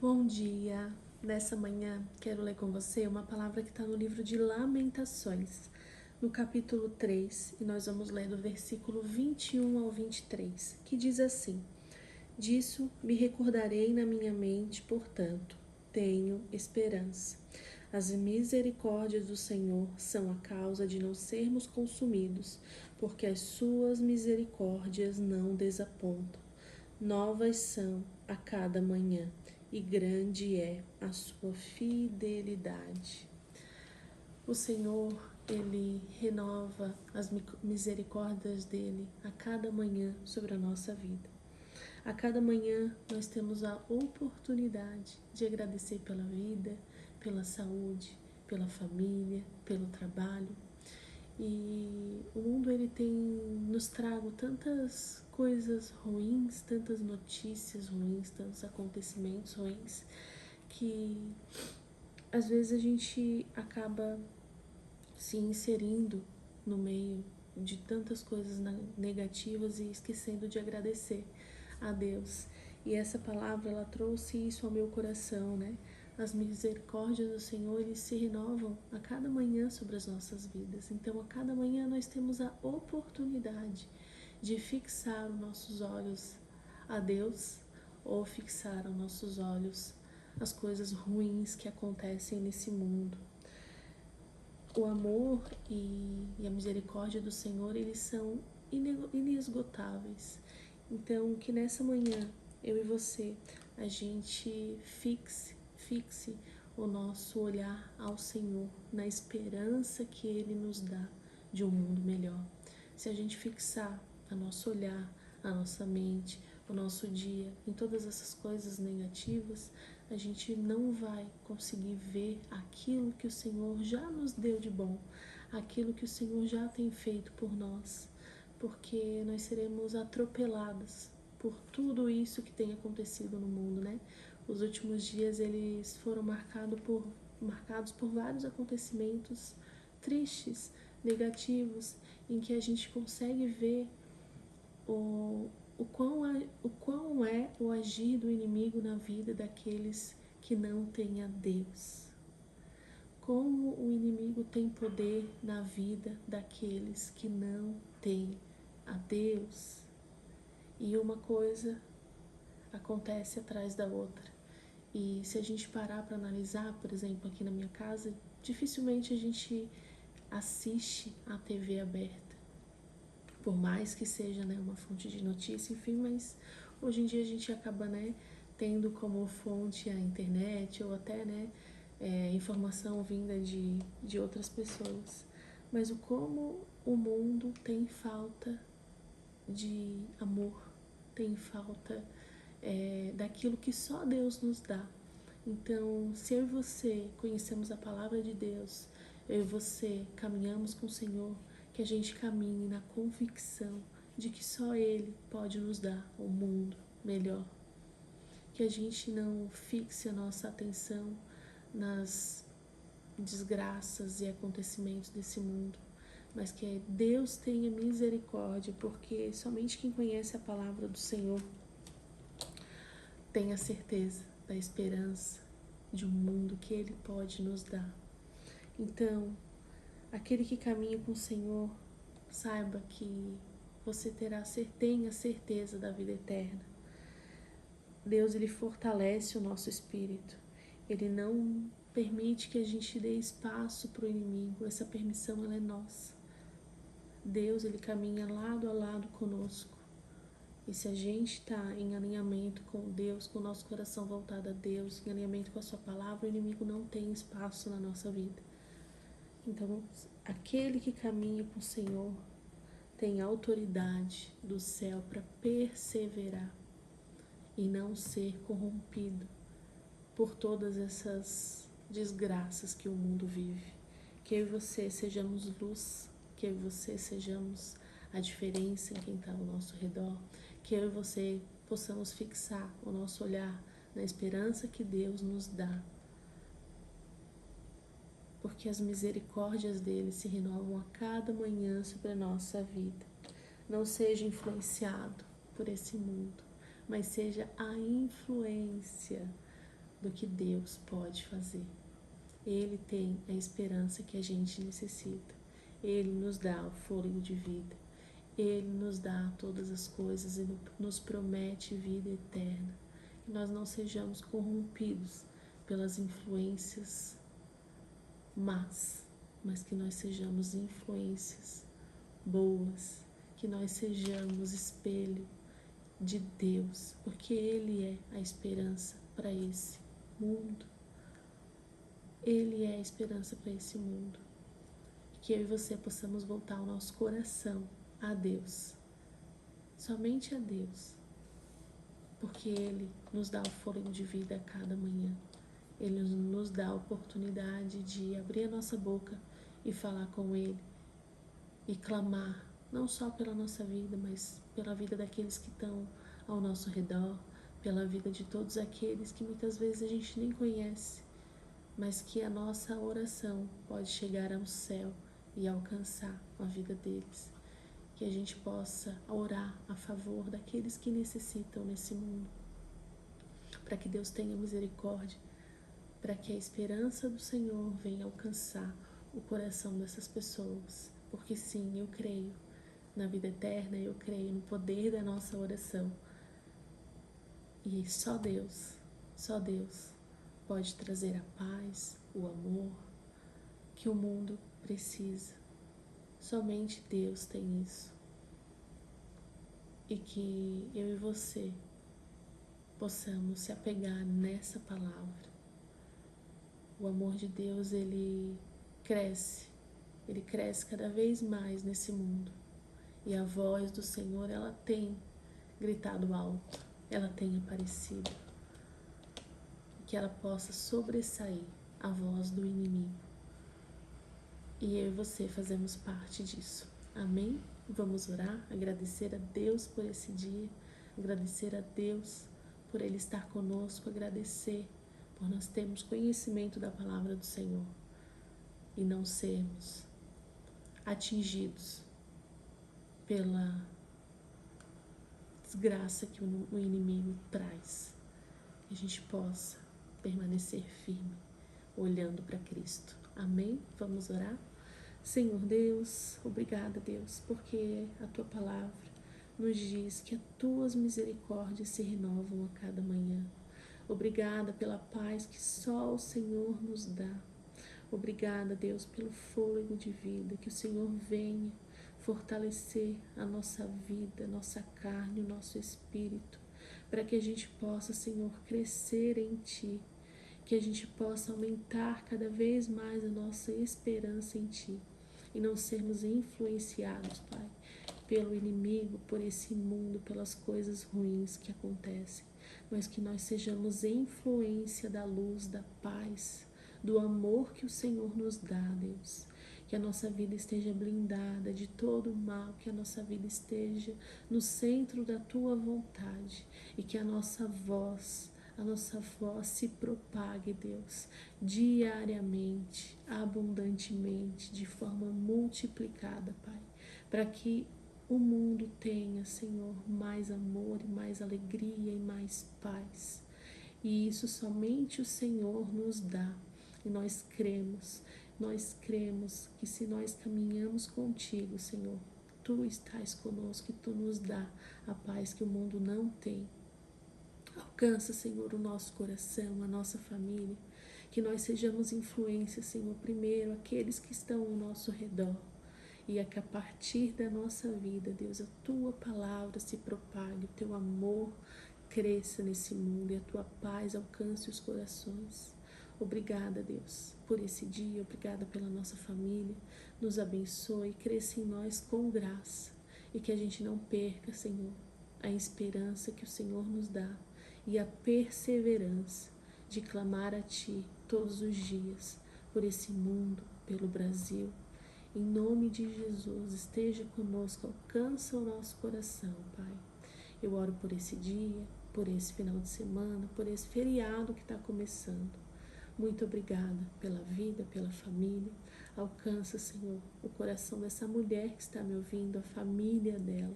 Bom dia! Nessa manhã quero ler com você uma palavra que está no livro de Lamentações, no capítulo 3, e nós vamos ler do versículo 21 ao 23, que diz assim: Disso me recordarei na minha mente, portanto, tenho esperança. As misericórdias do Senhor são a causa de não sermos consumidos, porque as suas misericórdias não desapontam. Novas são a cada manhã, e grande é a sua fidelidade. O Senhor, Ele renova as misericórdias dEle a cada manhã sobre a nossa vida. A cada manhã nós temos a oportunidade de agradecer pela vida, pela saúde, pela família, pelo trabalho. E o mundo ele tem nos trago tantas coisas ruins, tantas notícias ruins, tantos acontecimentos ruins, que às vezes a gente acaba se inserindo no meio de tantas coisas negativas e esquecendo de agradecer a Deus. E essa palavra, ela trouxe isso ao meu coração, né? As misericórdias do Senhor, eles se renovam a cada manhã sobre as nossas vidas. Então, a cada manhã nós temos a oportunidade de fixar os nossos olhos a Deus ou fixar os nossos olhos às coisas ruins que acontecem nesse mundo. O amor e a misericórdia do Senhor, eles são inesgotáveis. Então, que nessa manhã, eu e você, a gente fixe o nosso olhar ao Senhor, na esperança que Ele nos dá de um mundo melhor. Se a gente fixar o nosso olhar, a nossa mente, o nosso dia em todas essas coisas negativas, a gente não vai conseguir ver aquilo que o Senhor já nos deu de bom, aquilo que o Senhor já tem feito por nós, porque nós seremos atropeladas por tudo isso que tem acontecido no mundo, né? Os últimos dias eles foram marcados por vários acontecimentos tristes, negativos, em que a gente consegue ver o quão é o agir do inimigo na vida daqueles que não têm a Deus. Como o inimigo tem poder na vida daqueles que não têm a Deus. E uma coisa acontece atrás da outra. E se a gente parar para analisar, por exemplo, aqui na minha casa, dificilmente a gente assiste a TV aberta. Por mais que seja, né, uma fonte de notícia, enfim, mas hoje em dia a gente acaba, né, tendo como fonte a internet ou até, né, informação vinda de outras pessoas. Mas o como o mundo tem falta de amor, tem falta daquilo que só Deus nos dá. Então, se eu e você conhecemos a palavra de Deus, eu e você caminhamos com o Senhor, que a gente caminhe na convicção de que só Ele pode nos dar um mundo melhor. Que a gente não fixe a nossa atenção nas desgraças e acontecimentos desse mundo, mas que Deus tenha misericórdia, porque somente quem conhece a palavra do Senhor tem a certeza da esperança de um mundo que Ele pode nos dar. Então, aquele que caminha com o Senhor, saiba que você tenha certeza da vida eterna. Deus, Ele fortalece o nosso espírito. Ele não permite que a gente dê espaço para o inimigo. Essa permissão, ela é nossa. Deus, Ele caminha lado a lado conosco. E se a gente está em alinhamento com Deus, com o nosso coração voltado a Deus, em alinhamento com a sua palavra, o inimigo não tem espaço na nossa vida. Então, aquele que caminha com o Senhor tem autoridade do céu para perseverar e não ser corrompido por todas essas desgraças que o mundo vive. Que eu e você sejamos luz, que eu e você sejamos a diferença em quem está ao nosso redor, que eu e você possamos fixar o nosso olhar na esperança que Deus nos dá, porque as misericórdias dele se renovam a cada manhã sobre a nossa vida. Não seja influenciado por esse mundo, mas seja a influência do que Deus pode fazer. Ele tem a esperança que a gente necessita. Ele nos dá o fôlego de vida. Ele nos dá todas as coisas e nos promete vida eterna. Que nós não sejamos corrompidos pelas influências más, mas que nós sejamos influências boas, que nós sejamos espelho de Deus, porque Ele é a esperança para esse mundo. Ele é a esperança para esse mundo. Que eu e você possamos voltar o nosso coração a Deus, somente a Deus, porque Ele nos dá o fôlego de vida a cada manhã. Ele nos dá a oportunidade de abrir a nossa boca e falar com Ele e clamar, não só pela nossa vida, mas pela vida daqueles que estão ao nosso redor, pela vida de todos aqueles que muitas vezes a gente nem conhece, mas que a nossa oração pode chegar ao céu e alcançar a vida deles. Que a gente possa orar a favor daqueles que necessitam nesse mundo, para que Deus tenha misericórdia, para que a esperança do Senhor venha alcançar o coração dessas pessoas. Porque sim, eu creio na vida eterna, eu creio no poder da nossa oração. E só Deus pode trazer a paz, o amor que o mundo precisa. Somente Deus tem isso. E que eu e você possamos se apegar nessa palavra. O amor de Deus, ele cresce cada vez mais nesse mundo. E a voz do Senhor, ela tem gritado alto, ela tem aparecido. Que ela possa sobressair a voz do inimigo. E eu e você fazemos parte disso. Amém? Vamos orar, agradecer a Deus por esse dia, agradecer a Deus por Ele estar conosco, agradecer por nós termos conhecimento da palavra do Senhor e não sermos atingidos pela desgraça que o inimigo traz. Que a gente possa permanecer firme, olhando para Cristo. Amém? Vamos orar? Senhor Deus, obrigada, Deus, porque a Tua palavra nos diz que as Tuas misericórdias se renovam a cada manhã. Obrigada pela paz que só o Senhor nos dá. Obrigada, Deus, pelo fôlego de vida, que o Senhor venha fortalecer a nossa vida, a nossa carne, o nosso espírito, para que a gente possa, Senhor, crescer em Ti, que a gente possa aumentar cada vez mais a nossa esperança em Ti e não sermos influenciados, Pai, pelo inimigo, por esse mundo, pelas coisas ruins que acontecem, mas que nós sejamos influência da luz, da paz, do amor que o Senhor nos dá, Deus. Que a nossa vida esteja blindada de todo o mal, que a nossa vida esteja no centro da Tua vontade e que a nossa voz se propague, Deus, diariamente, abundantemente, de forma multiplicada, Pai, para que o mundo tenha, Senhor, mais amor e mais alegria e mais paz. E isso somente o Senhor nos dá. E nós cremos que se nós caminhamos contigo, Senhor, Tu estás conosco e Tu nos dá a paz que o mundo não tem. Alcança, Senhor, o nosso coração, a nossa família, que nós sejamos influência, Senhor, primeiro aqueles que estão ao nosso redor, e que a partir da nossa vida, Deus, a Tua palavra se propague, o Teu amor cresça nesse mundo e a Tua paz alcance os corações. Obrigada, Deus, por esse dia, obrigada pela nossa família, nos abençoe, cresça em nós com graça e que a gente não perca, Senhor, a esperança que o Senhor nos dá e a perseverança de clamar a Ti todos os dias por esse mundo, pelo Brasil. Em nome de Jesus, esteja conosco, alcança o nosso coração, Pai. Eu oro por esse dia, por esse final de semana, por esse feriado que está começando. Muito obrigada pela vida, pela família. Alcança, Senhor, o coração dessa mulher que está me ouvindo, a família dela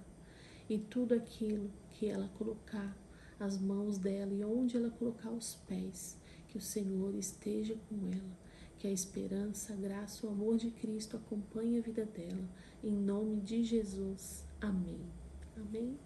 e tudo aquilo que ela colocar as mãos dela e onde ela colocar os pés, Que o Senhor esteja com ela, que a esperança, a graça, o amor de Cristo acompanhe a vida dela. Em nome de Jesus. Amém. Amém.